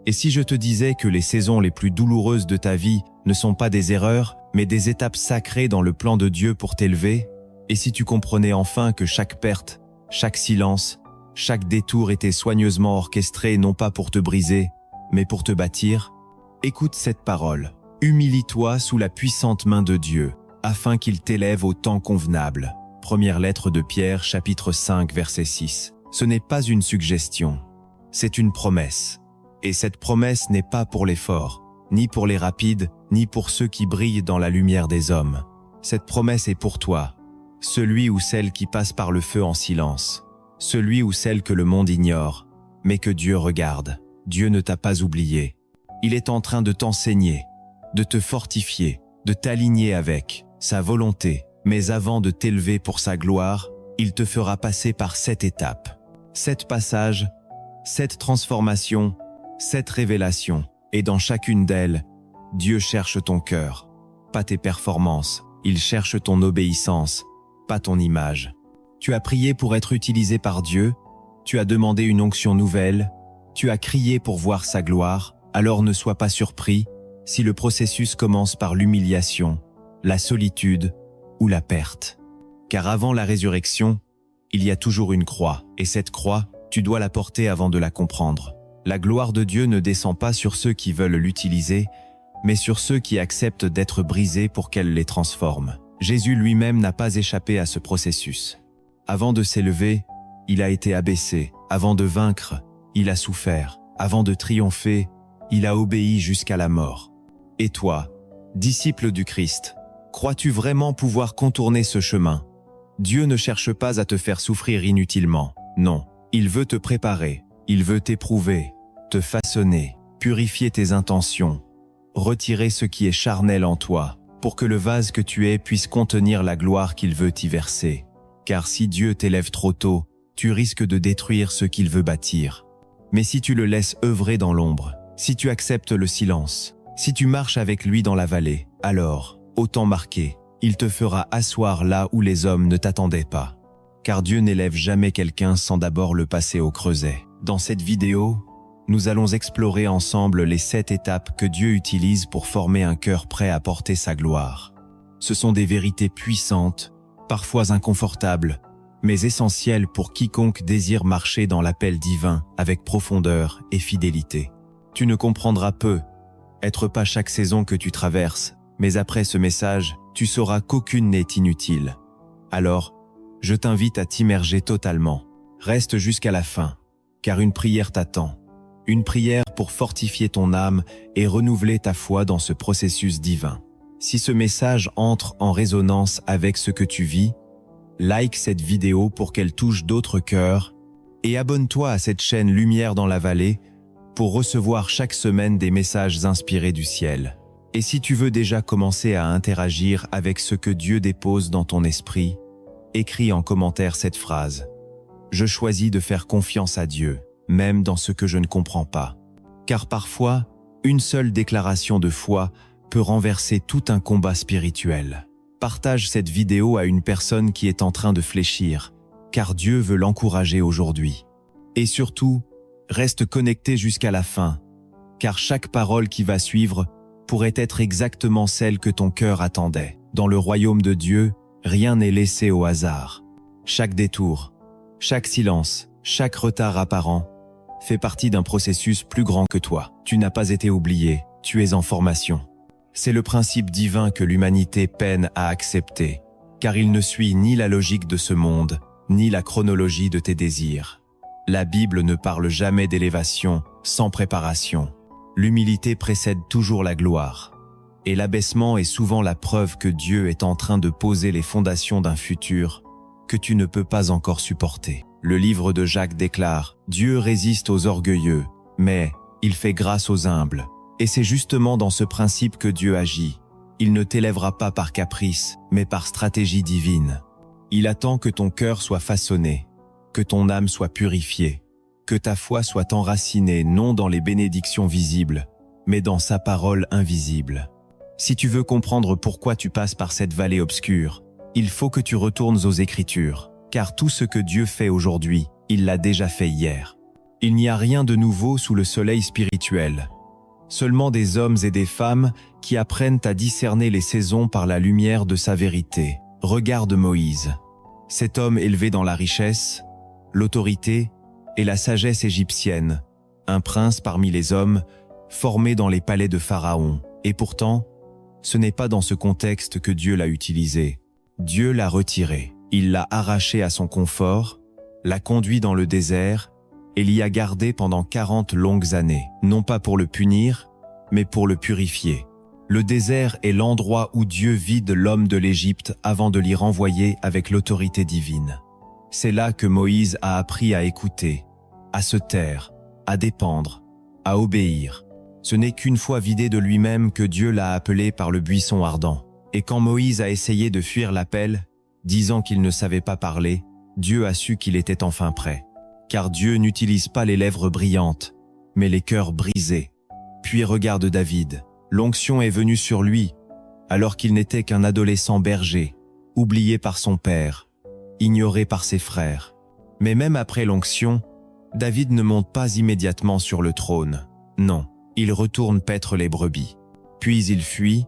Et si je te disais que les saisons les plus douloureuses de ta vie ne sont pas des erreurs, mais des étapes sacrées dans le plan de Dieu pour t'élever? Et si tu comprenais enfin que chaque perte, chaque silence, chaque détour était soigneusement orchestré non pas pour te briser, mais pour te bâtir? Écoute cette parole. Humilie-toi sous la puissante main de Dieu, afin qu'il t'élève au temps convenable. Première lettre de Pierre, chapitre 5, verset 6. Ce n'est pas une suggestion, c'est une promesse. Et cette promesse n'est pas pour les forts, ni pour les rapides, ni pour ceux qui brillent dans la lumière des hommes. Cette promesse est pour toi, celui ou celle qui passe par le feu en silence, celui ou celle que le monde ignore, mais que Dieu regarde. Dieu ne t'a pas oublié. Il est en train de t'enseigner, de te fortifier, de t'aligner avec sa volonté. Mais avant de t'élever pour sa gloire, il te fera passer par 7 étapes. 7 passages, 7 transformations, 7 révélations. Et dans chacune d'elles, Dieu cherche ton cœur, pas tes performances. Il cherche ton obéissance, pas ton image. Tu as prié pour être utilisé par Dieu, tu as demandé une onction nouvelle, tu as crié pour voir sa gloire, alors ne sois pas surpris si le processus commence par l'humiliation, la solitude ou la perte. Car avant la résurrection, il y a toujours une croix, et cette croix, tu dois la porter avant de la comprendre. La gloire de Dieu ne descend pas sur ceux qui veulent l'utiliser, mais sur ceux qui acceptent d'être brisés pour qu'elle les transforme. Jésus lui-même n'a pas échappé à ce processus. Avant de s'élever, il a été abaissé. Avant de vaincre, il a souffert. Avant de triompher, il a obéi jusqu'à la mort. Et toi, disciple du Christ, crois-tu vraiment pouvoir contourner ce chemin? Dieu ne cherche pas à te faire souffrir inutilement. Non, il veut te préparer, il veut t'éprouver, te façonner, purifier tes intentions, retirer ce qui est charnel en toi, pour que le vase que tu es puisse contenir la gloire qu'il veut y verser. Car si Dieu t'élève trop tôt, tu risques de détruire ce qu'il veut bâtir. Mais si tu le laisses œuvrer dans l'ombre, si tu acceptes le silence, si tu marches avec lui dans la vallée, alors, au temps marqué, il te fera asseoir là où les hommes ne t'attendaient pas. Car Dieu n'élève jamais quelqu'un sans d'abord le passer au creuset. Dans cette vidéo, nous allons explorer ensemble les 7 étapes que Dieu utilise pour former un cœur prêt à porter sa gloire. Ce sont des vérités puissantes, parfois inconfortables, mais essentielles pour quiconque désire marcher dans l'appel divin avec profondeur et fidélité. Tu ne comprendras peu, être pas chaque saison que tu traverses, mais après ce message, tu sauras qu'aucune n'est inutile. Alors, je t'invite à t'immerger totalement. Reste jusqu'à la fin, car une prière t'attend. Une prière pour fortifier ton âme et renouveler ta foi dans ce processus divin. Si ce message entre en résonance avec ce que tu vis, like cette vidéo pour qu'elle touche d'autres cœurs et abonne-toi à cette chaîne Lumière dans la vallée pour recevoir chaque semaine des messages inspirés du ciel. Et si tu veux déjà commencer à interagir avec ce que Dieu dépose dans ton esprit, écris en commentaire cette phrase. Je choisis de faire confiance à Dieu, même dans ce que je ne comprends pas. Car parfois, une seule déclaration de foi peut renverser tout un combat spirituel. Partage cette vidéo à une personne qui est en train de fléchir, car Dieu veut l'encourager aujourd'hui. Et surtout, reste connecté jusqu'à la fin, car chaque parole qui va suivre pourrait être exactement celle que ton cœur attendait. Dans le royaume de Dieu, rien n'est laissé au hasard. Chaque détour, chaque silence, chaque retard apparent fait partie d'un processus plus grand que toi. Tu n'as pas été oublié, tu es en formation. C'est le principe divin que l'humanité peine à accepter, car il ne suit ni la logique de ce monde, ni la chronologie de tes désirs. La Bible ne parle jamais d'élévation sans préparation. L'humilité précède toujours la gloire. Et l'abaissement est souvent la preuve que Dieu est en train de poser les fondations d'un futur que tu ne peux pas encore supporter. Le livre de Jacques déclare « Dieu résiste aux orgueilleux, mais il fait grâce aux humbles ». Et c'est justement dans ce principe que Dieu agit. Il ne t'élèvera pas par caprice, mais par stratégie divine. Il attend que ton cœur soit façonné, que ton âme soit purifiée, que ta foi soit enracinée non dans les bénédictions visibles, mais dans sa parole invisible. Si tu veux comprendre pourquoi tu passes par cette vallée obscure, il faut que tu retournes aux Écritures, car tout ce que Dieu fait aujourd'hui, il l'a déjà fait hier. Il n'y a rien de nouveau sous le soleil spirituel. Seulement des hommes et des femmes qui apprennent à discerner les saisons par la lumière de sa vérité. Regarde Moïse. Cet homme élevé dans la richesse, l'autorité et la sagesse égyptienne, un prince parmi les hommes, formé dans les palais de Pharaon. Et pourtant, ce n'est pas dans ce contexte que Dieu l'a utilisé. Dieu l'a retiré. Il l'a arraché à son confort, l'a conduit dans le désert et l'y a gardé pendant 40 longues années, non pas pour le punir, mais pour le purifier. Le désert est l'endroit où Dieu vide l'homme de l'Égypte avant de l'y renvoyer avec l'autorité divine. C'est là que Moïse a appris à écouter, à se taire, à dépendre, à obéir. Ce n'est qu'une fois vidé de lui-même que Dieu l'a appelé par le buisson ardent. Et quand Moïse a essayé de fuir l'appel, disant qu'il ne savait pas parler, Dieu a su qu'il était enfin prêt. Car Dieu n'utilise pas les lèvres brillantes, mais les cœurs brisés. Puis regarde David. L'onction est venue sur lui, alors qu'il n'était qu'un adolescent berger, oublié par son père, ignoré par ses frères. Mais même après l'onction, David ne monte pas immédiatement sur le trône. Non, il retourne paître les brebis. Puis il fuit,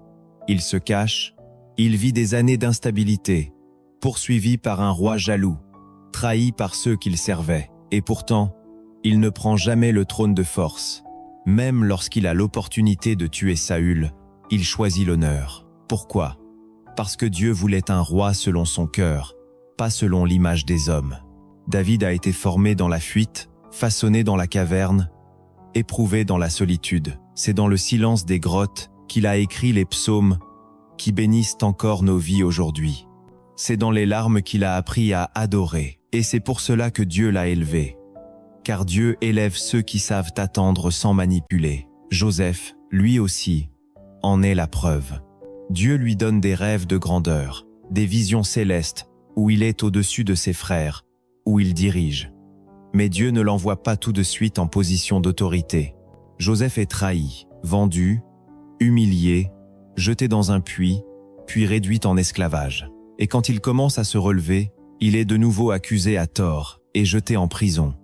il se cache, il vit des années d'instabilité, poursuivi par un roi jaloux, trahi par ceux qu'il servait. Et pourtant, il ne prend jamais le trône de force. Même lorsqu'il a l'opportunité de tuer Saül, il choisit l'honneur. Pourquoi? Parce que Dieu voulait un roi selon son cœur, pas selon l'image des hommes. David a été formé dans la fuite, façonné dans la caverne, éprouvé dans la solitude. C'est dans le silence des grottes qu'il a écrit les psaumes qui bénissent encore nos vies aujourd'hui. C'est dans les larmes qu'il a appris à adorer. Et c'est pour cela que Dieu l'a élevé. Car Dieu élève ceux qui savent attendre sans manipuler. Joseph, lui aussi, en est la preuve. Dieu lui donne des rêves de grandeur, des visions célestes, où il est au-dessus de ses frères, où il dirige. Mais Dieu ne l'envoie pas tout de suite en position d'autorité. Joseph est trahi, vendu, humilié, jeté dans un puits, puis réduit en esclavage. Et quand il commence à se relever, il est de nouveau accusé à tort et jeté en prison.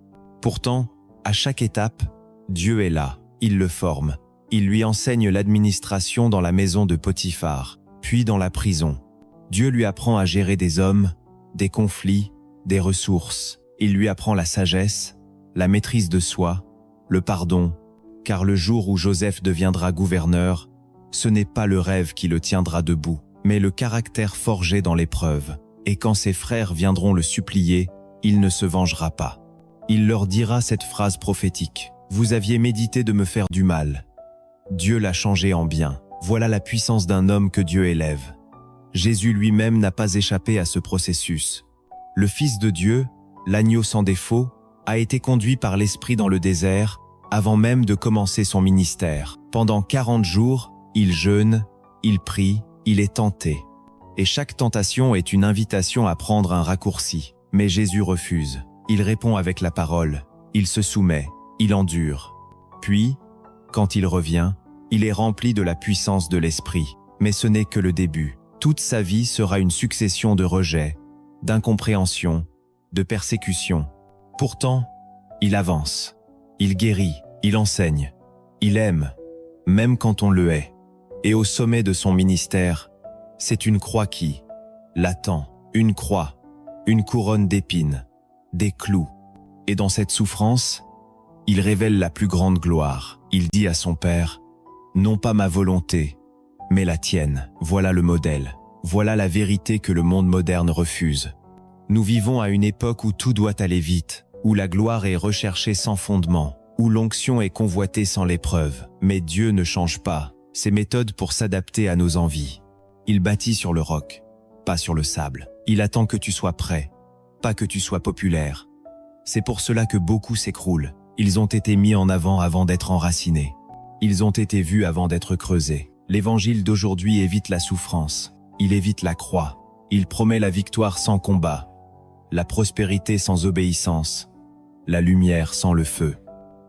Pourtant, à chaque étape, Dieu est là, il le forme. Il lui enseigne l'administration dans la maison de Potiphar, puis dans la prison. Dieu lui apprend à gérer des hommes, des conflits, des ressources. Il lui apprend la sagesse, la maîtrise de soi, le pardon, car le jour où Joseph deviendra gouverneur, ce n'est pas le rêve qui le tiendra debout, mais le caractère forgé dans l'épreuve. Et quand ses frères viendront le supplier, il ne se vengera pas. Il leur dira cette phrase prophétique. « Vous aviez médité de me faire du mal. Dieu l'a changé en bien. Voilà la puissance d'un homme que Dieu élève. » Jésus lui-même n'a pas échappé à ce processus. Le Fils de Dieu, l'agneau sans défaut, a été conduit par l'Esprit dans le désert avant même de commencer son ministère. Pendant 40 jours, il jeûne, il prie, il est tenté. Et chaque tentation est une invitation à prendre un raccourci. Mais Jésus refuse. Il répond avec la parole. Il se soumet. Il endure. Puis, quand il revient, il est rempli de la puissance de l'Esprit. Mais ce n'est que le début. Toute sa vie sera une succession de rejets, d'incompréhension, de persécutions. Pourtant, il avance. Il guérit. Il enseigne. Il aime, même quand on le hait. Et au sommet de son ministère, c'est une croix qui l'attend, une croix, une couronne d'épines, des clous. Et dans cette souffrance, il révèle la plus grande gloire. Il dit à son Père, « Non pas ma volonté, mais la tienne. » Voilà le modèle. Voilà la vérité que le monde moderne refuse. Nous vivons à une époque où tout doit aller vite, où la gloire est recherchée sans fondement, où l'onction est convoitée sans l'épreuve. Mais Dieu ne change pas ses méthodes pour s'adapter à nos envies. Il bâtit sur le roc, pas sur le sable. Il attend que tu sois prêt, pas que tu sois populaire. C'est pour cela que beaucoup s'écroulent. Ils ont été mis en avant d'être enracinés. Ils ont été vus avant d'être creusés. L'évangile d'aujourd'hui évite la souffrance. Il évite la croix. Il promet la victoire sans combat, la prospérité sans obéissance, la lumière sans le feu.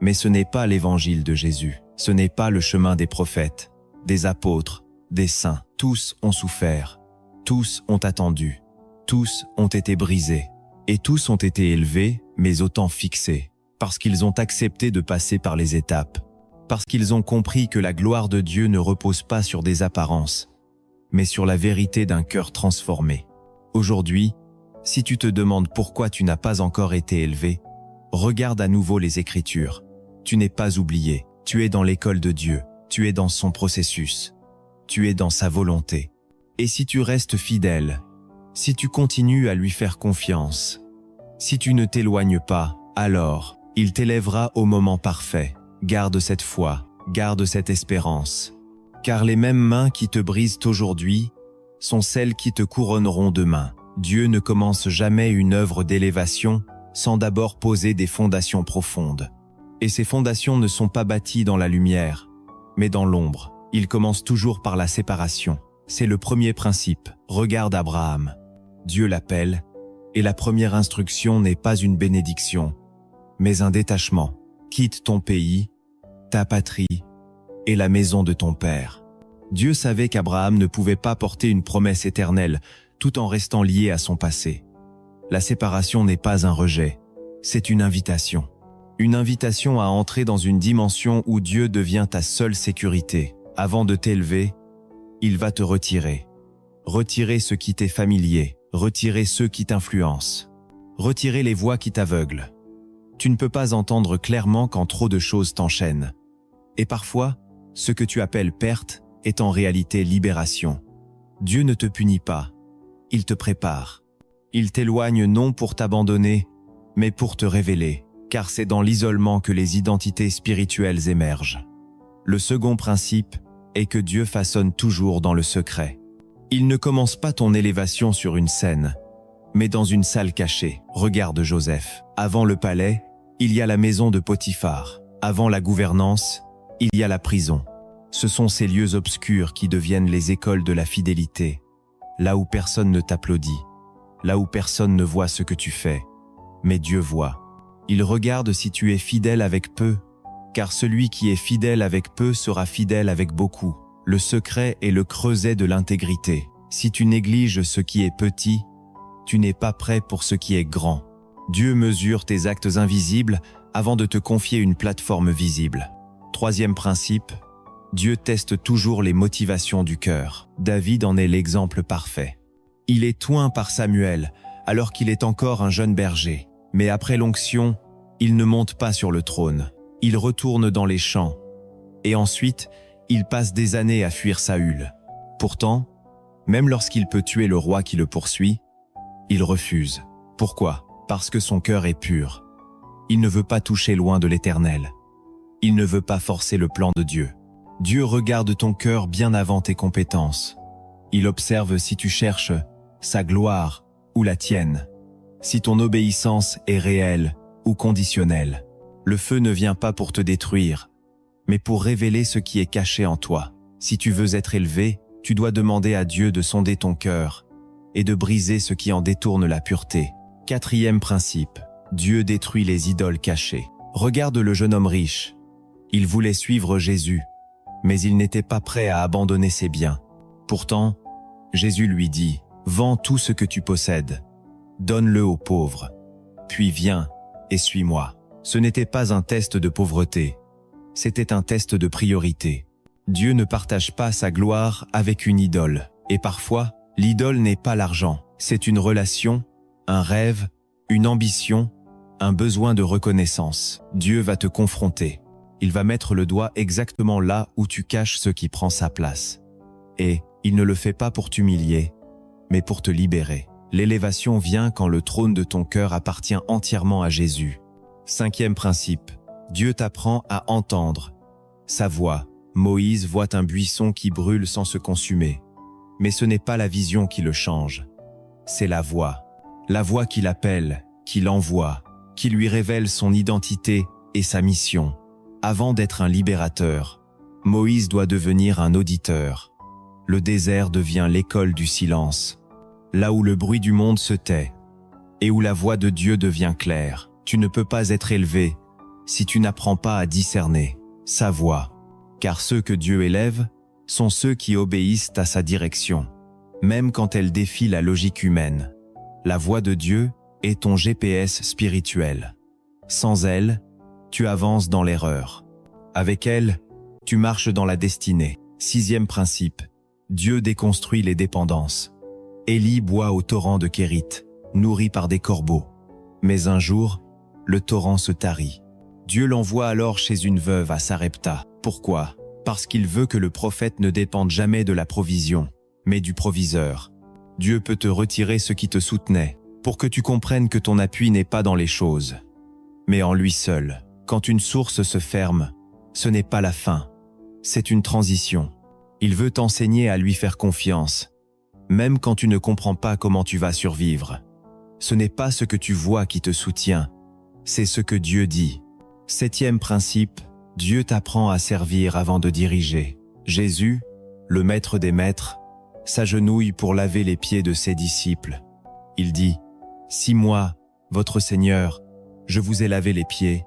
Mais ce n'est pas l'évangile de Jésus. Ce n'est pas le chemin des prophètes, des apôtres, des saints. Tous ont souffert, tous ont attendu, tous ont été brisés, et tous ont été élevés, mais autant fixés. parce qu'ils ont accepté de passer par les étapes, parce qu'ils ont compris que la gloire de Dieu ne repose pas sur des apparences, mais sur la vérité d'un cœur transformé. Aujourd'hui, si tu te demandes pourquoi tu n'as pas encore été élevé, regarde à nouveau les Écritures. Tu n'es pas oublié, tu es dans l'école de Dieu, tu es dans son processus, tu es dans sa volonté. Et si tu restes fidèle, si tu continues à lui faire confiance, si tu ne t'éloignes pas, alors il t'élèvera au moment parfait. Garde cette foi, garde cette espérance. Car les mêmes mains qui te brisent aujourd'hui sont celles qui te couronneront demain. Dieu ne commence jamais une œuvre d'élévation sans d'abord poser des fondations profondes. Et ces fondations ne sont pas bâties dans la lumière, mais dans l'ombre. Il commence toujours par la séparation. C'est le premier principe. Regarde Abraham. Dieu l'appelle, et la première instruction n'est pas une bénédiction, mais un détachement. Quitte ton pays, ta patrie et la maison de ton père. Dieu savait qu'Abraham ne pouvait pas porter une promesse éternelle tout en restant lié à son passé. La séparation n'est pas un rejet, c'est une invitation. Une invitation à entrer dans une dimension où Dieu devient ta seule sécurité. Avant de t'élever, il va te retirer. Retirer ce qui t'est familier, retirer ceux qui t'influencent, retirer les voix qui t'aveuglent. Tu ne peux pas entendre clairement quand trop de choses t'enchaînent. Et parfois, ce que tu appelles perte est en réalité libération. Dieu ne te punit pas, il te prépare. Il t'éloigne non pour t'abandonner, mais pour te révéler, car c'est dans l'isolement que les identités spirituelles émergent. Le second principe est que Dieu façonne toujours dans le secret. Il ne commence pas ton élévation sur une scène, mais dans une salle cachée. Regarde Joseph. Avant le palais, il y a la maison de Potiphar. Avant la gouvernance, il y a la prison. Ce sont ces lieux obscurs qui deviennent les écoles de la fidélité, là où personne ne t'applaudit, là où personne ne voit ce que tu fais, mais Dieu voit. Il regarde si tu es fidèle avec peu, car celui qui est fidèle avec peu sera fidèle avec beaucoup. Le secret est le creuset de l'intégrité. Si tu négliges ce qui est petit, tu n'es pas prêt pour ce qui est grand. Dieu mesure tes actes invisibles avant de te confier une plateforme visible. Troisième principe, Dieu teste toujours les motivations du cœur. David en est l'exemple parfait. Il est oint par Samuel, alors qu'il est encore un jeune berger. Mais après l'onction, il ne monte pas sur le trône. Il retourne dans les champs. Et ensuite, il passe des années à fuir Saül. Pourtant, même lorsqu'il peut tuer le roi qui le poursuit, il refuse. Pourquoi? Parce que son cœur est pur. Il ne veut pas toucher loin de l'Éternel. Il ne veut pas forcer le plan de Dieu. Dieu regarde ton cœur bien avant tes compétences. Il observe si tu cherches sa gloire ou la tienne, si ton obéissance est réelle ou conditionnelle. Le feu ne vient pas pour te détruire, mais pour révéler ce qui est caché en toi. Si tu veux être élevé, tu dois demander à Dieu de sonder ton cœur et de briser ce qui en détourne la pureté. Quatrième principe, Dieu détruit les idoles cachées. Regarde le jeune homme riche. Il voulait suivre Jésus, mais il n'était pas prêt à abandonner ses biens. Pourtant, Jésus lui dit, « Vends tout ce que tu possèdes, donne-le aux pauvres, puis viens et suis-moi. » Ce n'était pas un test de pauvreté, c'était un test de priorité. Dieu ne partage pas sa gloire avec une idole. Et parfois, l'idole n'est pas l'argent, c'est une relation, un rêve, une ambition, un besoin de reconnaissance. Dieu va te confronter. Il va mettre le doigt exactement là où tu caches ce qui prend sa place. Et il ne le fait pas pour t'humilier, mais pour te libérer. L'élévation vient quand le trône de ton cœur appartient entièrement à Jésus. Cinquième principe, Dieu t'apprend à entendre sa voix. Moïse voit un buisson qui brûle sans se consumer. Mais ce n'est pas la vision qui le change, c'est la voix qui l'appelle, qui l'envoie, qui lui révèle son identité et sa mission. Avant d'être un libérateur, Moïse doit devenir un auditeur. Le désert devient l'école du silence, là où le bruit du monde se tait, et où la voix de Dieu devient claire. Tu ne peux pas être élevé si tu n'apprends pas à discerner sa voix, car ceux que Dieu élève sont ceux qui obéissent à sa direction, même quand elle défie la logique humaine. La voix de Dieu est ton GPS spirituel. Sans elle, tu avances dans l'erreur. Avec elle, tu marches dans la destinée. 6e principe. Dieu déconstruit les dépendances. Élie boit au torrent de Kérith, nourri par des corbeaux. Mais un jour, le torrent se tarit. Dieu l'envoie alors chez une veuve à Sarepta. Pourquoi? Parce qu'il veut que le prophète ne dépende jamais de la provision, mais du proviseur. Dieu peut te retirer ce qui te soutenait, pour que tu comprennes que ton appui n'est pas dans les choses, mais en lui seul. Quand une source se ferme, ce n'est pas la fin, c'est une transition. Il veut t'enseigner à lui faire confiance, même quand tu ne comprends pas comment tu vas survivre. Ce n'est pas ce que tu vois qui te soutient, c'est ce que Dieu dit. 7e principe, Dieu t'apprend à servir avant de diriger. Jésus, le maître des maîtres, s'agenouille pour laver les pieds de ses disciples. Il dit, « Si moi, votre Seigneur, je vous ai lavé les pieds,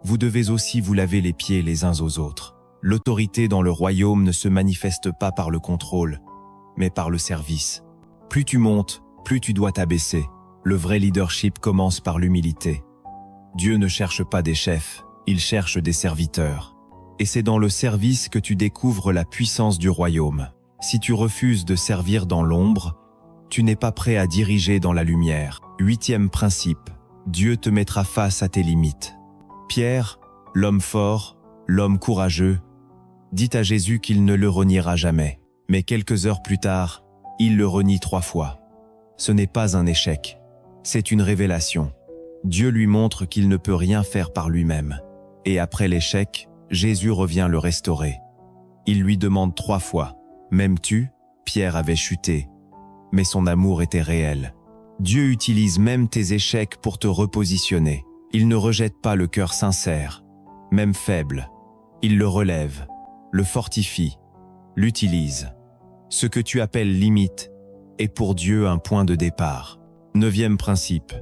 vous devez aussi vous laver les pieds les uns aux autres. » L'autorité dans le royaume ne se manifeste pas par le contrôle, mais par le service. Plus tu montes, plus tu dois t'abaisser. Le vrai leadership commence par l'humilité. Dieu ne cherche pas des chefs, il cherche des serviteurs. Et c'est dans le service que tu découvres la puissance du royaume. Si tu refuses de servir dans l'ombre, tu n'es pas prêt à diriger dans la lumière. 8e principe, Dieu te mettra face à tes limites. Pierre, l'homme fort, l'homme courageux, dit à Jésus qu'il ne le reniera jamais. Mais quelques heures plus tard, il le renie 3 fois. Ce n'est pas un échec, c'est une révélation. Dieu lui montre qu'il ne peut rien faire par lui-même. Et après l'échec, Jésus revient le restaurer. Il lui demande 3 fois. M'aimes-tu? Pierre avait chuté, mais son amour était réel. Dieu utilise même tes échecs pour te repositionner. Il ne rejette pas le cœur sincère, même faible. Il le relève, le fortifie, l'utilise. Ce que tu appelles limite est pour Dieu un point de départ. 9e principe,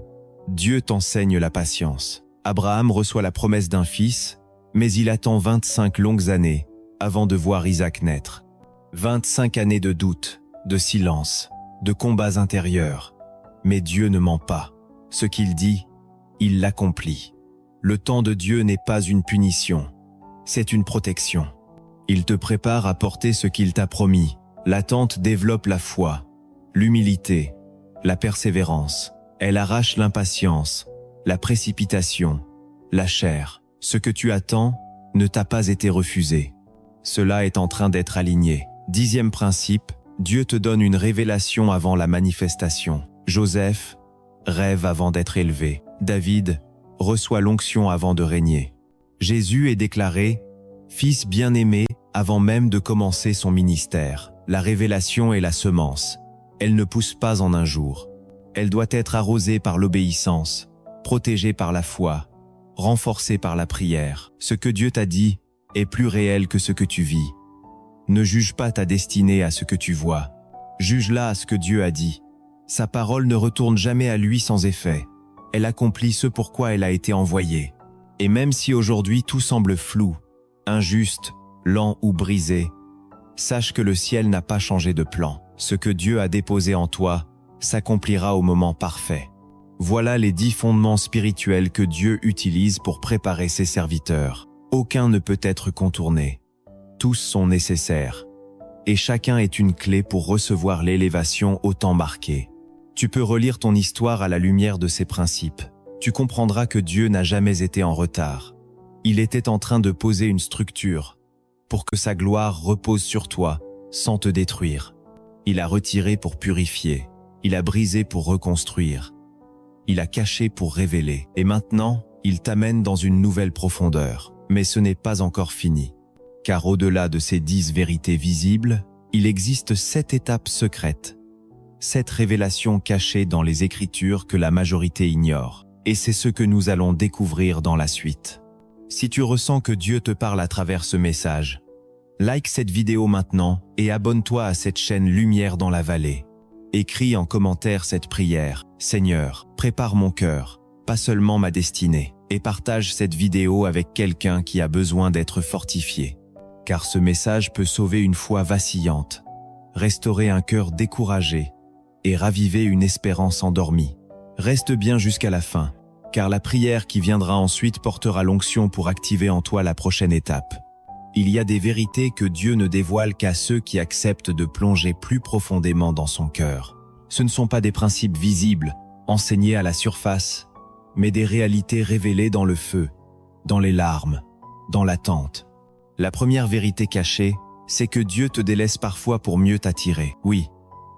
Dieu t'enseigne la patience. Abraham reçoit la promesse d'un fils, mais il attend 25 longues années avant de voir Isaac naître. 25 années de doute, de silence, de combats intérieurs. Mais Dieu ne ment pas. Ce qu'il dit, il l'accomplit. Le temps de Dieu n'est pas une punition, c'est une protection. Il te prépare à porter ce qu'il t'a promis. L'attente développe la foi, l'humilité, la persévérance. Elle arrache l'impatience, la précipitation, la chair. Ce que tu attends ne t'a pas été refusé. Cela est en train d'être aligné. 10e principe, Dieu te donne une révélation avant la manifestation. Joseph rêve avant d'être élevé. David reçoit l'onction avant de régner. Jésus est déclaré « Fils bien-aimé » avant même de commencer son ministère. La révélation est la semence. Elle ne pousse pas en un jour. Elle doit être arrosée par l'obéissance, protégée par la foi, renforcée par la prière. Ce que Dieu t'a dit est plus réel que ce que tu vis. Ne juge pas ta destinée à ce que tu vois. Juge-la à ce que Dieu a dit. Sa parole ne retourne jamais à lui sans effet. Elle accomplit ce pourquoi elle a été envoyée. Et même si aujourd'hui tout semble flou, injuste, lent ou brisé, sache que le ciel n'a pas changé de plan. Ce que Dieu a déposé en toi s'accomplira au moment parfait. Voilà les 10 fondements spirituels que Dieu utilise pour préparer ses serviteurs. Aucun ne peut être contourné. Tous sont nécessaires. Et chacun est une clé pour recevoir l'élévation au temps marqué. Tu peux relire ton histoire à la lumière de ces principes. Tu comprendras que Dieu n'a jamais été en retard. Il était en train de poser une structure pour que sa gloire repose sur toi sans te détruire. Il a retiré pour purifier. Il a brisé pour reconstruire. Il a caché pour révéler. Et maintenant, il t'amène dans une nouvelle profondeur. Mais ce n'est pas encore fini. Car au-delà de ces 10 vérités visibles, il existe 7 étapes secrètes. 7 révélations cachées dans les Écritures que la majorité ignore. Et c'est ce que nous allons découvrir dans la suite. Si tu ressens que Dieu te parle à travers ce message, like cette vidéo maintenant et abonne-toi à cette chaîne Lumière dans la vallée. Écris en commentaire cette prière. Seigneur, prépare mon cœur, pas seulement ma destinée, et partage cette vidéo avec quelqu'un qui a besoin d'être fortifié. Car ce message peut sauver une foi vacillante, restaurer un cœur découragé et raviver une espérance endormie. Reste bien jusqu'à la fin, car la prière qui viendra ensuite portera l'onction pour activer en toi la prochaine étape. Il y a des vérités que Dieu ne dévoile qu'à ceux qui acceptent de plonger plus profondément dans son cœur. Ce ne sont pas des principes visibles, enseignés à la surface, mais des réalités révélées dans le feu, dans les larmes, dans l'attente. La première vérité cachée, c'est que Dieu te délaisse parfois pour mieux t'attirer. Oui,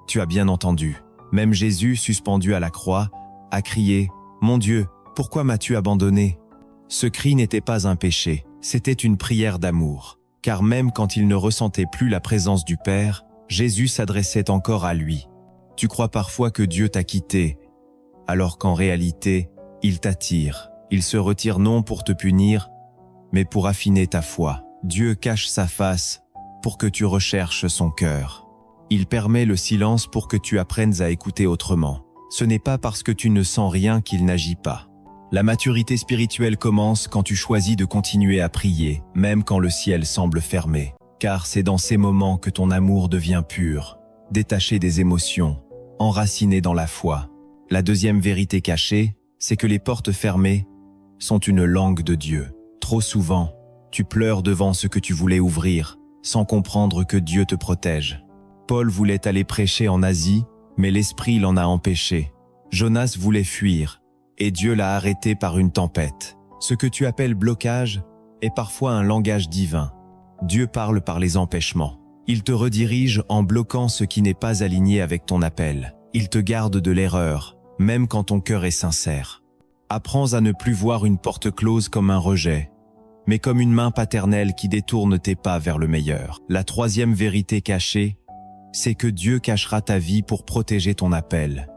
tu as bien entendu. Même Jésus, suspendu à la croix, a crié « Mon Dieu, pourquoi m'as-tu abandonné ?» Ce cri n'était pas un péché, c'était une prière d'amour. Car même quand il ne ressentait plus la présence du Père, Jésus s'adressait encore à lui. Tu crois parfois que Dieu t'a quitté, alors qu'en réalité, il t'attire. Il se retire non pour te punir, mais pour affiner ta foi. Dieu cache sa face pour que tu recherches son cœur. Il permet le silence pour que tu apprennes à écouter autrement. Ce n'est pas parce que tu ne sens rien qu'il n'agit pas. La maturité spirituelle commence quand tu choisis de continuer à prier, même quand le ciel semble fermé. Car c'est dans ces moments que ton amour devient pur, détaché des émotions, enraciné dans la foi. La deuxième vérité cachée, c'est que les portes fermées sont une langue de Dieu. Trop souvent, tu pleures devant ce que tu voulais ouvrir, sans comprendre que Dieu te protège. Paul voulait aller prêcher en Asie, mais l'Esprit l'en a empêché. Jonas voulait fuir, et Dieu l'a arrêté par une tempête. Ce que tu appelles blocage est parfois un langage divin. Dieu parle par les empêchements. Il te redirige en bloquant ce qui n'est pas aligné avec ton appel. Il te garde de l'erreur, même quand ton cœur est sincère. Apprends à ne plus voir une porte close comme un rejet, mais comme une main paternelle qui détourne tes pas vers le meilleur. La troisième vérité cachée, c'est que Dieu cachera ta vie pour protéger ton appel.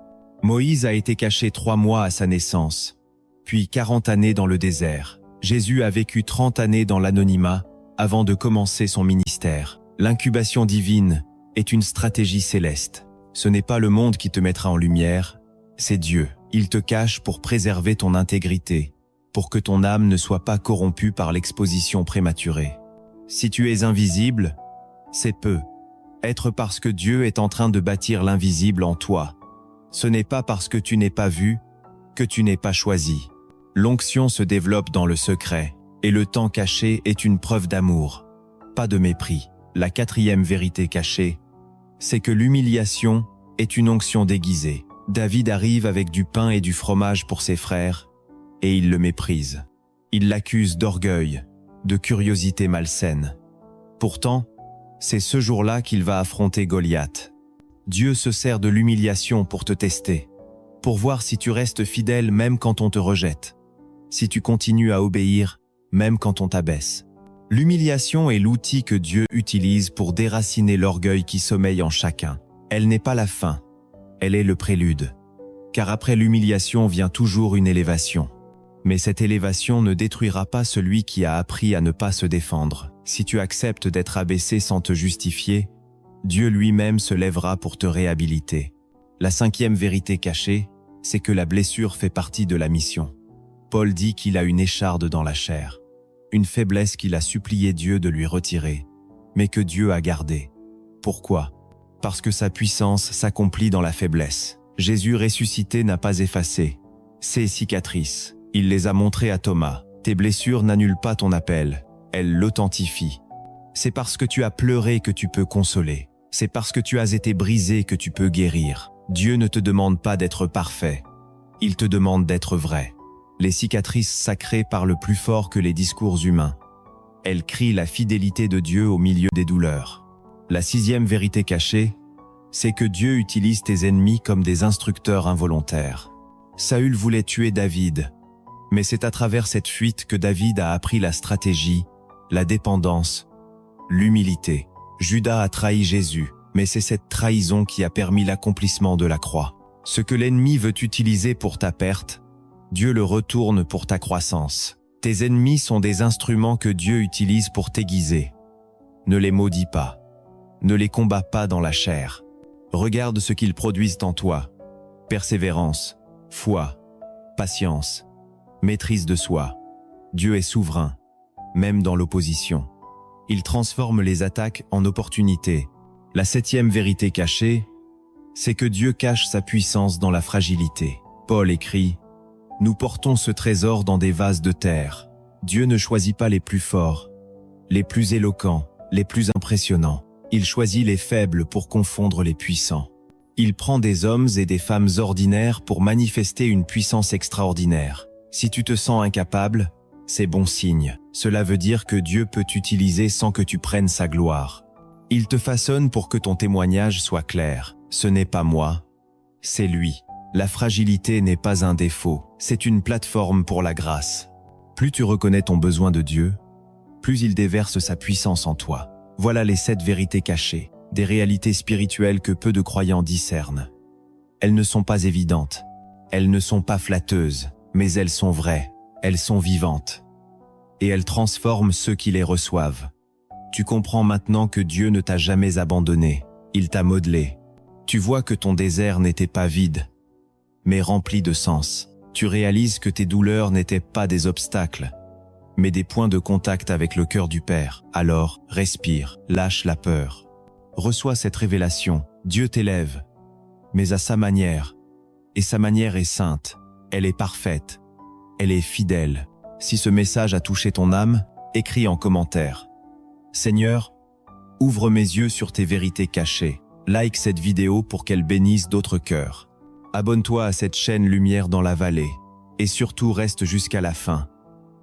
Moïse a été caché 3 mois à sa naissance, puis 40 années dans le désert. Jésus a vécu 30 années dans l'anonymat avant de commencer son ministère. L'incubation divine est une stratégie céleste. Ce n'est pas le monde qui te mettra en lumière, c'est Dieu. Il te cache pour préserver ton intégrité, pour que ton âme ne soit pas corrompue par l'exposition prématurée. Si tu es invisible, c'est peu. Être parce que Dieu est en train de bâtir l'invisible en toi. Ce n'est pas parce que tu n'es pas vu, que tu n'es pas choisi. L'onction se développe dans le secret, et le temps caché est une preuve d'amour, pas de mépris. La quatrième vérité cachée, c'est que l'humiliation est une onction déguisée. David arrive avec du pain et du fromage pour ses frères, et il le méprise. Il l'accuse d'orgueil, de curiosité malsaine. Pourtant, c'est ce jour-là qu'il va affronter Goliath. Dieu se sert de l'humiliation pour te tester, pour voir si tu restes fidèle même quand on te rejette, si tu continues à obéir même quand on t'abaisse. L'humiliation est l'outil que Dieu utilise pour déraciner l'orgueil qui sommeille en chacun. Elle n'est pas la fin, elle est le prélude. Car après l'humiliation vient toujours une élévation. Mais cette élévation ne détruira pas celui qui a appris à ne pas se défendre. Si tu acceptes d'être abaissé sans te justifier, Dieu lui-même se lèvera pour te réhabiliter. La cinquième vérité cachée, c'est que la blessure fait partie de la mission. Paul dit qu'il a une écharde dans la chair, une faiblesse qu'il a supplié Dieu de lui retirer, mais que Dieu a gardée. Pourquoi ? Parce que sa puissance s'accomplit dans la faiblesse. Jésus ressuscité n'a pas effacé ses cicatrices. Il les a montrées à Thomas. Tes blessures n'annulent pas ton appel, elles l'authentifient. C'est parce que tu as pleuré que tu peux consoler. C'est parce que tu as été brisé que tu peux guérir. Dieu ne te demande pas d'être parfait. Il te demande d'être vrai. Les cicatrices sacrées parlent plus fort que les discours humains. Elles crient la fidélité de Dieu au milieu des douleurs. La sixième vérité cachée, c'est que Dieu utilise tes ennemis comme des instructeurs involontaires. Saül voulait tuer David, mais c'est à travers cette fuite que David a appris la stratégie, la dépendance, l'humilité. Judas a trahi Jésus, mais c'est cette trahison qui a permis l'accomplissement de la croix. Ce que l'ennemi veut utiliser pour ta perte, Dieu le retourne pour ta croissance. Tes ennemis sont des instruments que Dieu utilise pour t'aiguiser. Ne les maudis pas. Ne les combats pas dans la chair. Regarde ce qu'ils produisent en toi. Persévérance, foi, patience, maîtrise de soi. Dieu est souverain, même dans l'opposition. Il transforme les attaques en opportunités. La septième vérité cachée, c'est que Dieu cache sa puissance dans la fragilité. Paul écrit Nous portons ce trésor dans des vases de terre. Dieu ne choisit pas les plus forts, les plus éloquents, les plus impressionnants. Il choisit les faibles pour confondre les puissants. Il prend des hommes et des femmes ordinaires pour manifester une puissance extraordinaire. Si tu te sens incapable, c'est bon signe. Cela veut dire que Dieu peut t'utiliser sans que tu prennes sa gloire. Il te façonne pour que ton témoignage soit clair. Ce n'est pas moi, c'est lui. La fragilité n'est pas un défaut, c'est une plateforme pour la grâce. Plus tu reconnais ton besoin de Dieu, plus il déverse sa puissance en toi. Voilà les 7 vérités cachées, des réalités spirituelles que peu de croyants discernent. Elles ne sont pas évidentes, elles ne sont pas flatteuses, mais elles sont vraies, elles sont vivantes. Et elles transforment ceux qui les reçoivent. Tu comprends maintenant que Dieu ne t'a jamais abandonné, il t'a modelé. Tu vois que ton désert n'était pas vide, mais rempli de sens. Tu réalises que tes douleurs n'étaient pas des obstacles, mais des points de contact avec le cœur du Père. Alors, respire, lâche la peur. Reçois cette révélation. Dieu t'élève, mais à sa manière. Et sa manière est sainte, elle est parfaite, elle est fidèle. Si ce message a touché ton âme, écris en commentaire. Seigneur, ouvre mes yeux sur tes vérités cachées. Like cette vidéo pour qu'elle bénisse d'autres cœurs. Abonne-toi à cette chaîne Lumière dans la vallée. Et surtout reste jusqu'à la fin,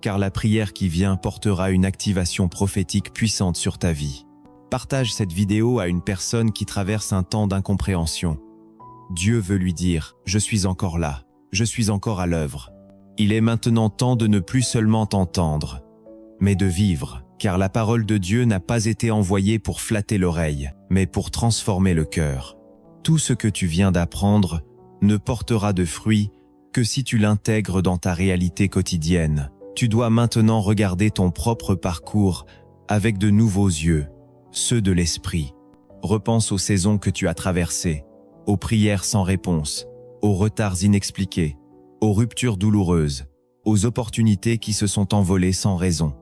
car la prière qui vient portera une activation prophétique puissante sur ta vie. Partage cette vidéo à une personne qui traverse un temps d'incompréhension. Dieu veut lui dire « Je suis encore là, je suis encore à l'œuvre ». Il est maintenant temps de ne plus seulement t'entendre, mais de vivre, car la parole de Dieu n'a pas été envoyée pour flatter l'oreille, mais pour transformer le cœur. Tout ce que tu viens d'apprendre ne portera de fruits que si tu l'intègres dans ta réalité quotidienne. Tu dois maintenant regarder ton propre parcours avec de nouveaux yeux, ceux de l'esprit. Repense aux saisons que tu as traversées, aux prières sans réponse, aux retards inexpliqués, aux ruptures douloureuses, aux opportunités qui se sont envolées sans raison.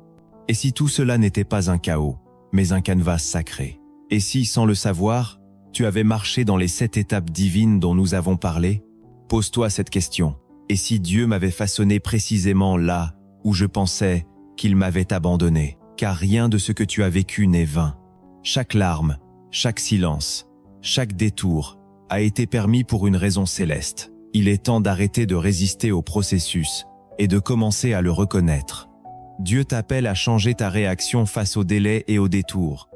Et si tout cela n'était pas un chaos, mais un canevas sacré? Et si, sans le savoir, tu avais marché dans les 7 étapes divines dont nous avons parlé? Pose-toi cette question. Et si Dieu m'avait façonné précisément là où je pensais qu'il m'avait abandonné? Car rien de ce que tu as vécu n'est vain. Chaque larme, chaque silence, chaque détour a été permis pour une raison céleste. Il est temps d'arrêter de résister au processus et de commencer à le reconnaître. Dieu t'appelle à changer ta réaction face aux délais et aux détours.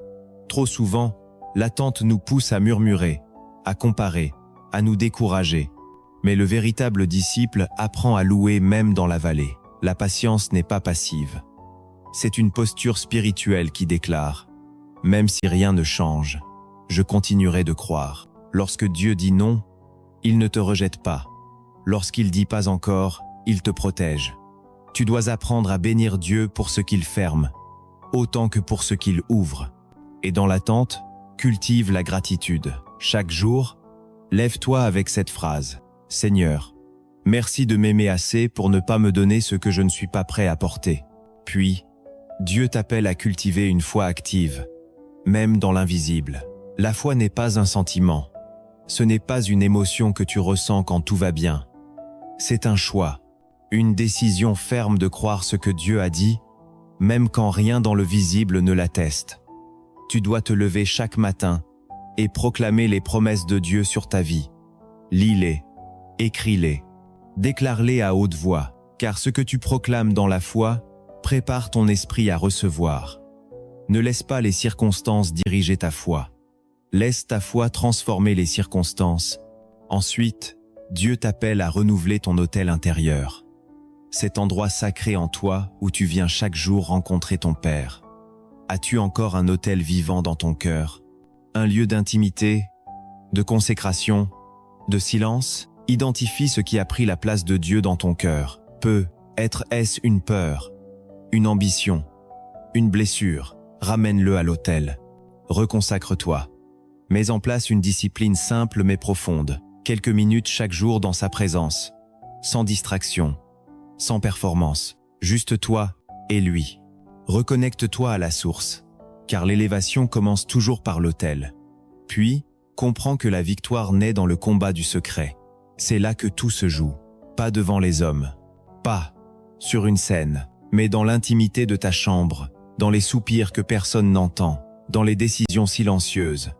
Trop souvent, l'attente nous pousse à murmurer, à comparer, à nous décourager. Mais le véritable disciple apprend à louer même dans la vallée. La patience n'est pas passive. C'est une posture spirituelle qui déclare « Même si rien ne change, je continuerai de croire ». Lorsque Dieu dit non, il ne te rejette pas. Lorsqu'il dit pas encore, il te protège. Tu dois apprendre à bénir Dieu pour ce qu'il ferme, autant que pour ce qu'il ouvre. Et dans l'attente, cultive la gratitude. Chaque jour, lève-toi avec cette phrase. Seigneur, merci de m'aimer assez pour ne pas me donner ce que je ne suis pas prêt à porter. Puis, Dieu t'appelle à cultiver une foi active, même dans l'invisible. La foi n'est pas un sentiment. Ce n'est pas une émotion que tu ressens quand tout va bien. C'est un choix, une décision ferme de croire ce que Dieu a dit, même quand rien dans le visible ne l'atteste. Tu dois te lever chaque matin et proclamer les promesses de Dieu sur ta vie. Lis-les, écris-les, déclare-les à haute voix, car ce que tu proclames dans la foi prépare ton esprit à recevoir. Ne laisse pas les circonstances diriger ta foi. Laisse ta foi transformer les circonstances. Ensuite, Dieu t'appelle à renouveler ton autel intérieur. Cet endroit sacré en toi où tu viens chaque jour rencontrer ton Père. As-tu encore un autel vivant dans ton cœur? Un lieu d'intimité, de consécration, de silence? Identifie ce qui a pris la place de Dieu dans ton cœur. Est-ce une peur, une ambition, une blessure? Ramène-le à l'autel. Reconsacre-toi. Mets en place une discipline simple mais profonde. Quelques minutes chaque jour dans sa présence. Sans distraction, sans performance. Juste toi et lui. Reconnecte-toi à la source, car l'élévation commence toujours par l'autel. Puis, comprends que la victoire naît dans le combat du secret. C'est là que tout se joue, pas devant les hommes, Pas sur une scène, mais dans l'intimité de ta chambre, dans les soupirs que personne n'entend, dans les décisions silencieuses,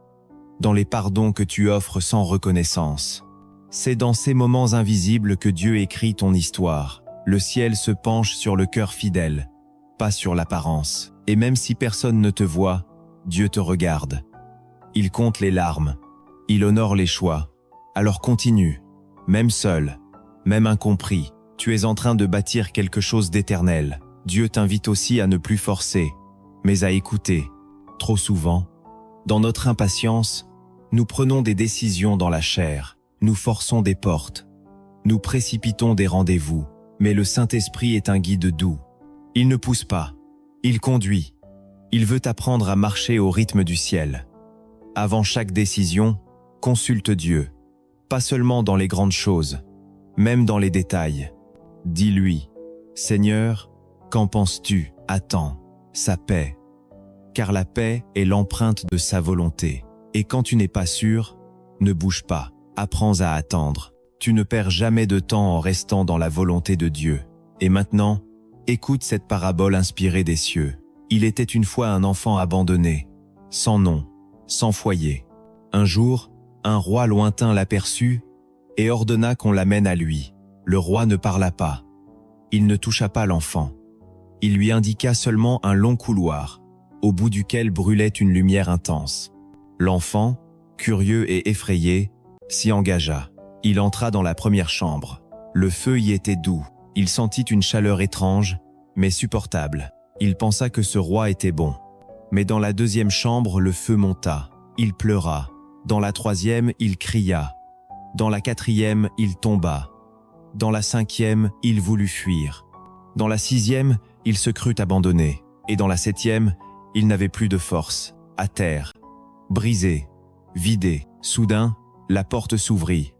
dans les pardons que tu offres sans reconnaissance. C'est dans ces moments invisibles que Dieu écrit ton histoire. Le ciel se penche sur le cœur fidèle, pas sur l'apparence. Et même si personne ne te voit, Dieu te regarde. Il compte les larmes, il honore les choix. Alors continue, même seul, même incompris, tu es en train de bâtir quelque chose d'éternel. Dieu t'invite aussi à ne plus forcer, mais à écouter. Trop souvent, dans notre impatience, nous prenons des décisions dans la chair, nous forçons des portes, nous précipitons des rendez-vous, mais le Saint-Esprit est un guide doux. Il ne pousse pas, il conduit. Il veut t'apprendre à marcher au rythme du ciel. Avant chaque décision, consulte Dieu, pas seulement dans les grandes choses, même dans les détails. Dis-lui, Seigneur, qu'en penses-tu? Attends, sa paix. Car la paix est l'empreinte de sa volonté. Et quand tu n'es pas sûr, ne bouge pas, apprends à attendre. Tu ne perds jamais de temps en restant dans la volonté de Dieu. Et maintenant, écoute cette parabole inspirée des cieux. Il était une fois un enfant abandonné, sans nom, sans foyer. Un jour, un roi lointain l'aperçut et ordonna qu'on l'amène à lui. Le roi ne parla pas. Il ne toucha pas l'enfant. Il lui indiqua seulement un long couloir, au bout duquel brûlait une lumière intense. L'enfant, curieux et effrayé, s'y engagea. Il entra dans la première chambre. Le feu y était doux. Il sentit une chaleur étrange, mais supportable. Il pensa que ce roi était bon. Mais dans la deuxième chambre, le feu monta. Il pleura. Dans la troisième, il cria. Dans la quatrième, il tomba. Dans la cinquième, il voulut fuir. Dans la sixième, il se crut abandonné. Et dans la septième, il n'avait plus de force. À terre, brisé, vidé. Soudain, la porte s'ouvrit.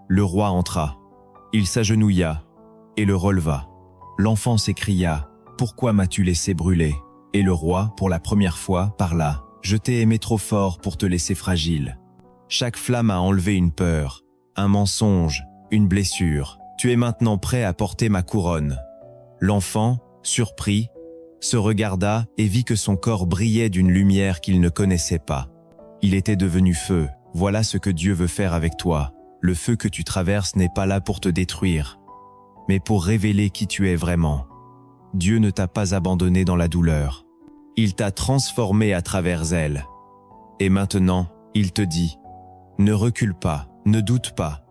Le roi entra. Il s'agenouilla et le releva. L'enfant s'écria « Pourquoi m'as-tu laissé brûler ?» Et le roi, pour la première fois, parla « Je t'ai aimé trop fort pour te laisser fragile. Chaque flamme a enlevé une peur, un mensonge, une blessure. Tu es maintenant prêt à porter ma couronne. » L'enfant, surpris, se regarda et vit que son corps brillait d'une lumière qu'il ne connaissait pas. Il était devenu feu. Voilà ce que Dieu veut faire avec toi. Le feu que tu traverses n'est pas là pour te détruire, mais pour révéler qui tu es vraiment. Dieu ne t'a pas abandonné dans la douleur. Il t'a transformé à travers elle. Et maintenant, il te dit, ne recule pas, ne doute pas,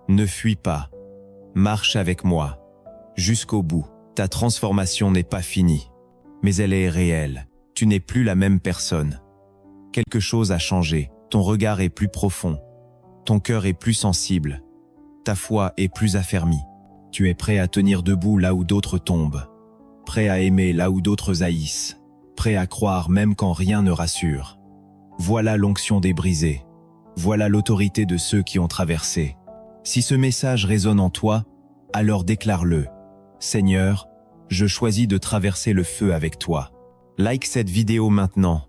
ne fuis pas. Marche avec moi, jusqu'au bout. Ta transformation n'est pas finie, mais elle est réelle. Tu n'es plus la même personne. Quelque chose a changé, ton regard est plus profond. Ton cœur est plus sensible, ta foi est plus affermie. Tu es prêt à tenir debout là où d'autres tombent, prêt à aimer là où d'autres haïssent, prêt à croire même quand rien ne rassure. Voilà l'onction des brisés, voilà l'autorité de ceux qui ont traversé. Si ce message résonne en toi, alors déclare-le. Seigneur, je choisis de traverser le feu avec toi. Like cette vidéo maintenant.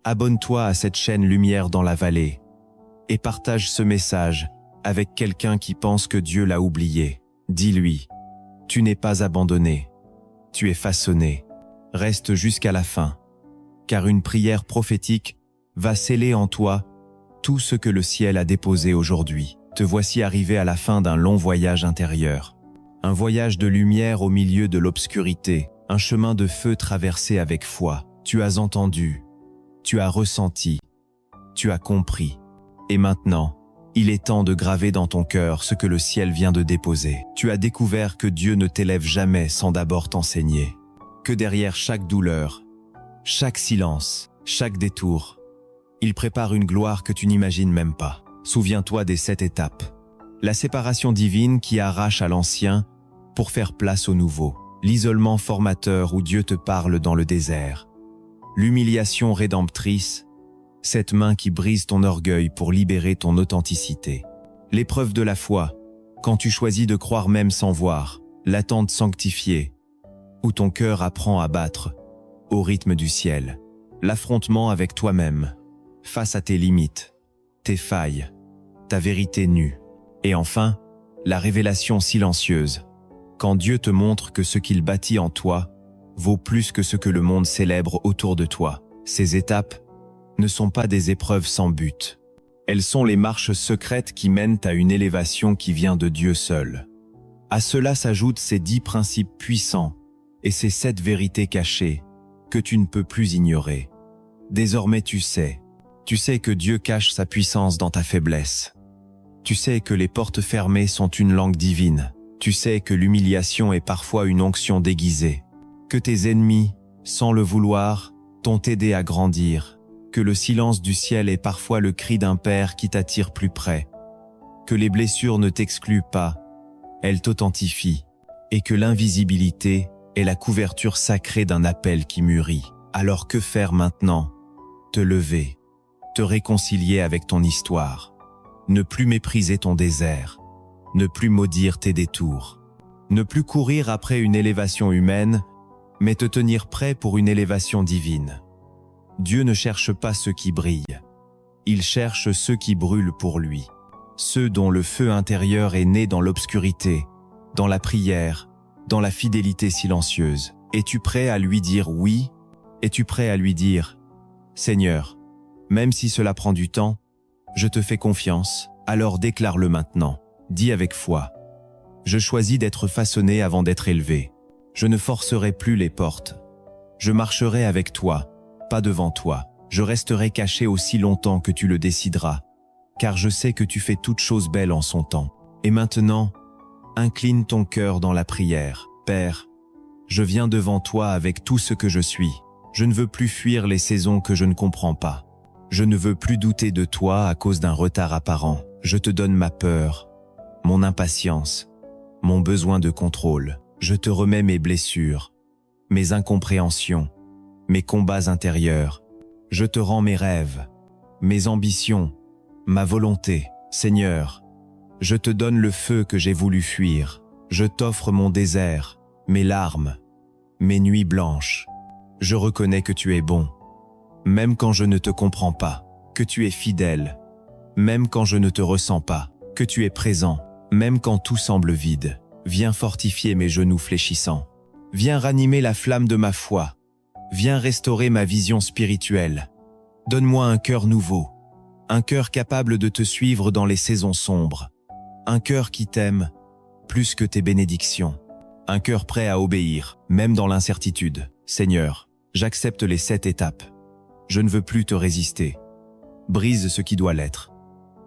Abonne-toi à cette chaîne Lumière dans la vallée. Et partage ce message avec quelqu'un qui pense que Dieu l'a oublié. Dis-lui, tu n'es pas abandonné, tu es façonné. Reste jusqu'à la fin, car une prière prophétique va sceller en toi tout ce que le ciel a déposé aujourd'hui. Te voici arrivé à la fin d'un long voyage intérieur. Un voyage de lumière au milieu de l'obscurité, un chemin de feu traversé avec foi. Tu as entendu, tu as ressenti, tu as compris. Et maintenant, il est temps de graver dans ton cœur ce que le ciel vient de déposer. Tu as découvert que Dieu ne t'élève jamais sans d'abord t'enseigner. Que derrière chaque douleur, chaque silence, chaque détour, il prépare une gloire que tu n'imagines même pas. Souviens-toi des 7 étapes. La séparation divine qui arrache à l'ancien pour faire place au nouveau. L'isolement formateur où Dieu te parle dans le désert. L'humiliation rédemptrice, cette main qui brise ton orgueil pour libérer ton authenticité. L'épreuve de la foi, quand tu choisis de croire même sans voir. L'attente sanctifiée, où ton cœur apprend à battre au rythme du ciel. L'affrontement avec toi-même, face à tes limites, tes failles, ta vérité nue. Et enfin, la révélation silencieuse, Quand Dieu te montre que ce qu'il bâtit en toi vaut plus que ce que le monde célèbre autour de toi, ces étapes ne sont pas des épreuves sans but. Elles sont les marches secrètes qui mènent à une élévation qui vient de Dieu seul. À cela s'ajoutent ces 10 principes puissants et ces 7 vérités cachées que tu ne peux plus ignorer. Désormais tu sais que Dieu cache sa puissance dans ta faiblesse. Tu sais que les portes fermées sont une langue divine. Tu sais que l'humiliation est parfois une onction déguisée. Que tes ennemis, sans le vouloir, t'ont aidé à grandir. Que le silence du ciel est parfois le cri d'un père qui t'attire plus près. Que les blessures ne t'excluent pas, elles t'authentifient. Et que l'invisibilité est la couverture sacrée d'un appel qui mûrit. Alors que faire maintenant? Te lever, te réconcilier avec ton histoire. Ne plus mépriser ton désert. Ne plus maudire tes détours. Ne plus courir après une élévation humaine, mais te tenir prêt pour une élévation divine. Dieu ne cherche pas ceux qui brillent. Il cherche ceux qui brûlent pour lui. Ceux dont le feu intérieur est né dans l'obscurité, dans la prière, dans la fidélité silencieuse. Es-tu prêt à lui dire oui? Es-tu prêt à lui dire « Seigneur, même si cela prend du temps, je te fais confiance, alors déclare-le maintenant. » Dis avec foi. Je choisis d'être façonné avant d'être élevé. Je ne forcerai plus les portes. Je marcherai avec toi, pas devant toi. Je resterai caché aussi longtemps que tu le décideras, car je sais que tu fais toutes choses belles en son temps. Et maintenant, incline ton cœur dans la prière. Père, je viens devant toi avec tout ce que je suis. Je ne veux plus fuir les saisons que je ne comprends pas. Je ne veux plus douter de toi à cause d'un retard apparent. Je te donne ma peur, mon impatience, mon besoin de contrôle. Je te remets mes blessures, mes incompréhensions, mes combats intérieurs. Je te rends mes rêves, mes ambitions, ma volonté. Seigneur, je te donne le feu que j'ai voulu fuir. Je t'offre mon désert, mes larmes, mes nuits blanches. Je reconnais que tu es bon, même quand je ne te comprends pas, que tu es fidèle, même quand je ne te ressens pas, que tu es présent, même quand tout semble vide. Viens fortifier mes genoux fléchissants. Viens ranimer la flamme de ma foi. Viens restaurer ma vision spirituelle. Donne-moi un cœur nouveau, un cœur capable de te suivre dans les saisons sombres, un cœur qui t'aime plus que tes bénédictions, un cœur prêt à obéir, même dans l'incertitude. Seigneur, j'accepte les 7 étapes. Je ne veux plus te résister. Brise ce qui doit l'être.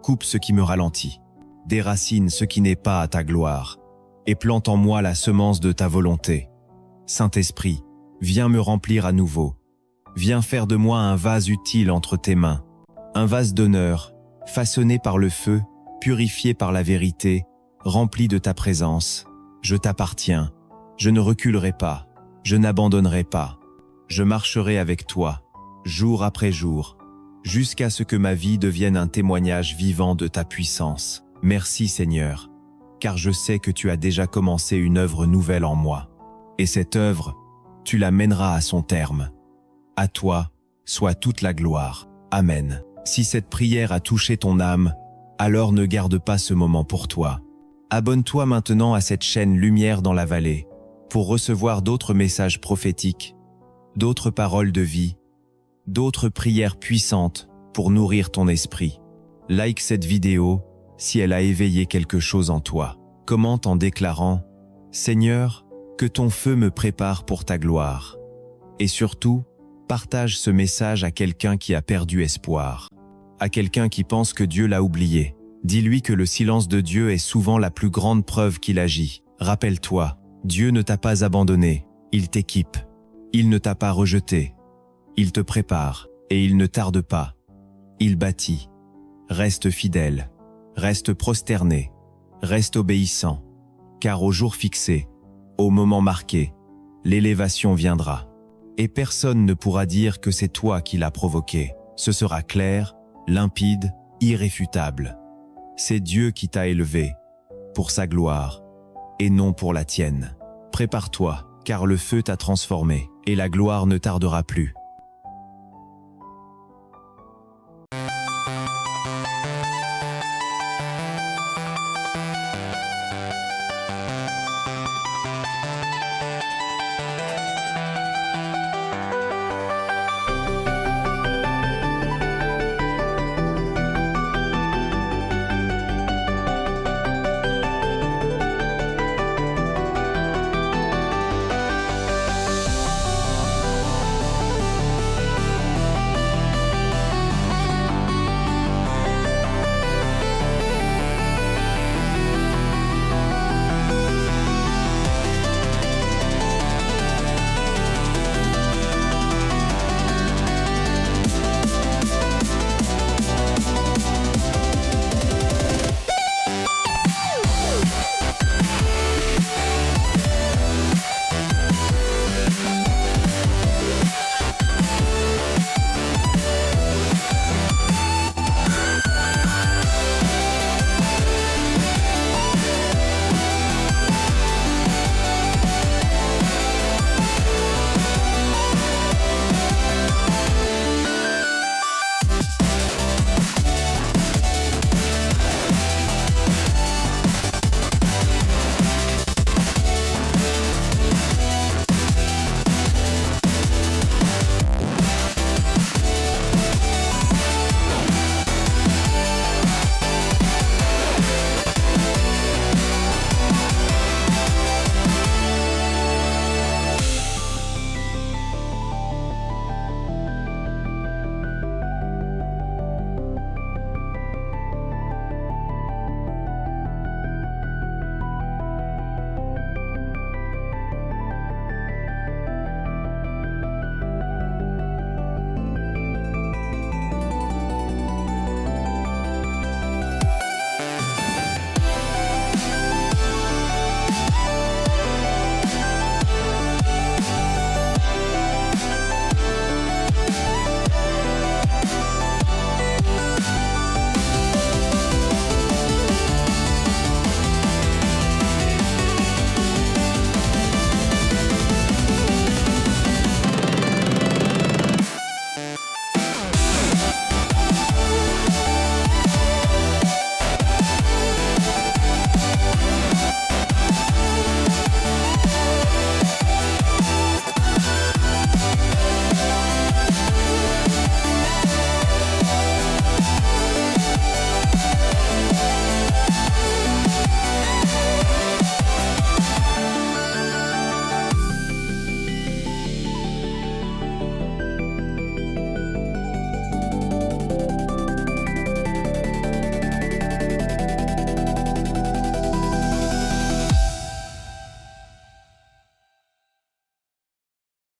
Coupe ce qui me ralentit. Déracine ce qui n'est pas à ta gloire. Et plante en moi la semence de ta volonté. Saint-Esprit, viens me remplir à nouveau. Viens faire de moi un vase utile entre tes mains. Un vase d'honneur, façonné par le feu, purifié par la vérité, rempli de ta présence. Je t'appartiens. Je ne reculerai pas. Je n'abandonnerai pas. Je marcherai avec toi, jour après jour, jusqu'à ce que ma vie devienne un témoignage vivant de ta puissance. Merci Seigneur, car je sais que tu as déjà commencé une œuvre nouvelle en moi. Et cette œuvre, tu la mèneras à son terme. À toi, soit toute la gloire. Amen. Si cette prière a touché ton âme, alors ne garde pas ce moment pour toi. Abonne-toi maintenant à cette chaîne Lumière dans la vallée, pour recevoir d'autres messages prophétiques, d'autres paroles de vie, d'autres prières puissantes pour nourrir ton esprit. Like cette vidéo si elle a éveillé quelque chose en toi. Commente en déclarant « Seigneur, que ton feu me prépare pour ta gloire ». Et surtout, partage ce message à quelqu'un qui a perdu espoir, à quelqu'un qui pense que Dieu l'a oublié. Dis-lui que le silence de Dieu est souvent la plus grande preuve qu'il agit. Rappelle-toi, Dieu ne t'a pas abandonné, il t'équipe. Il ne t'a pas rejeté. Il te prépare, et il ne tarde pas. Il bâtit. Reste fidèle. Reste prosterné. Reste obéissant. Car au jour fixé, au moment marqué, l'élévation viendra. Et personne ne pourra dire que c'est toi qui l'as provoqué. Ce sera clair, limpide, irréfutable. C'est Dieu qui t'a élevé, pour sa gloire, et non pour la tienne. Prépare-toi, car le feu t'a transformé, et la gloire ne tardera plus.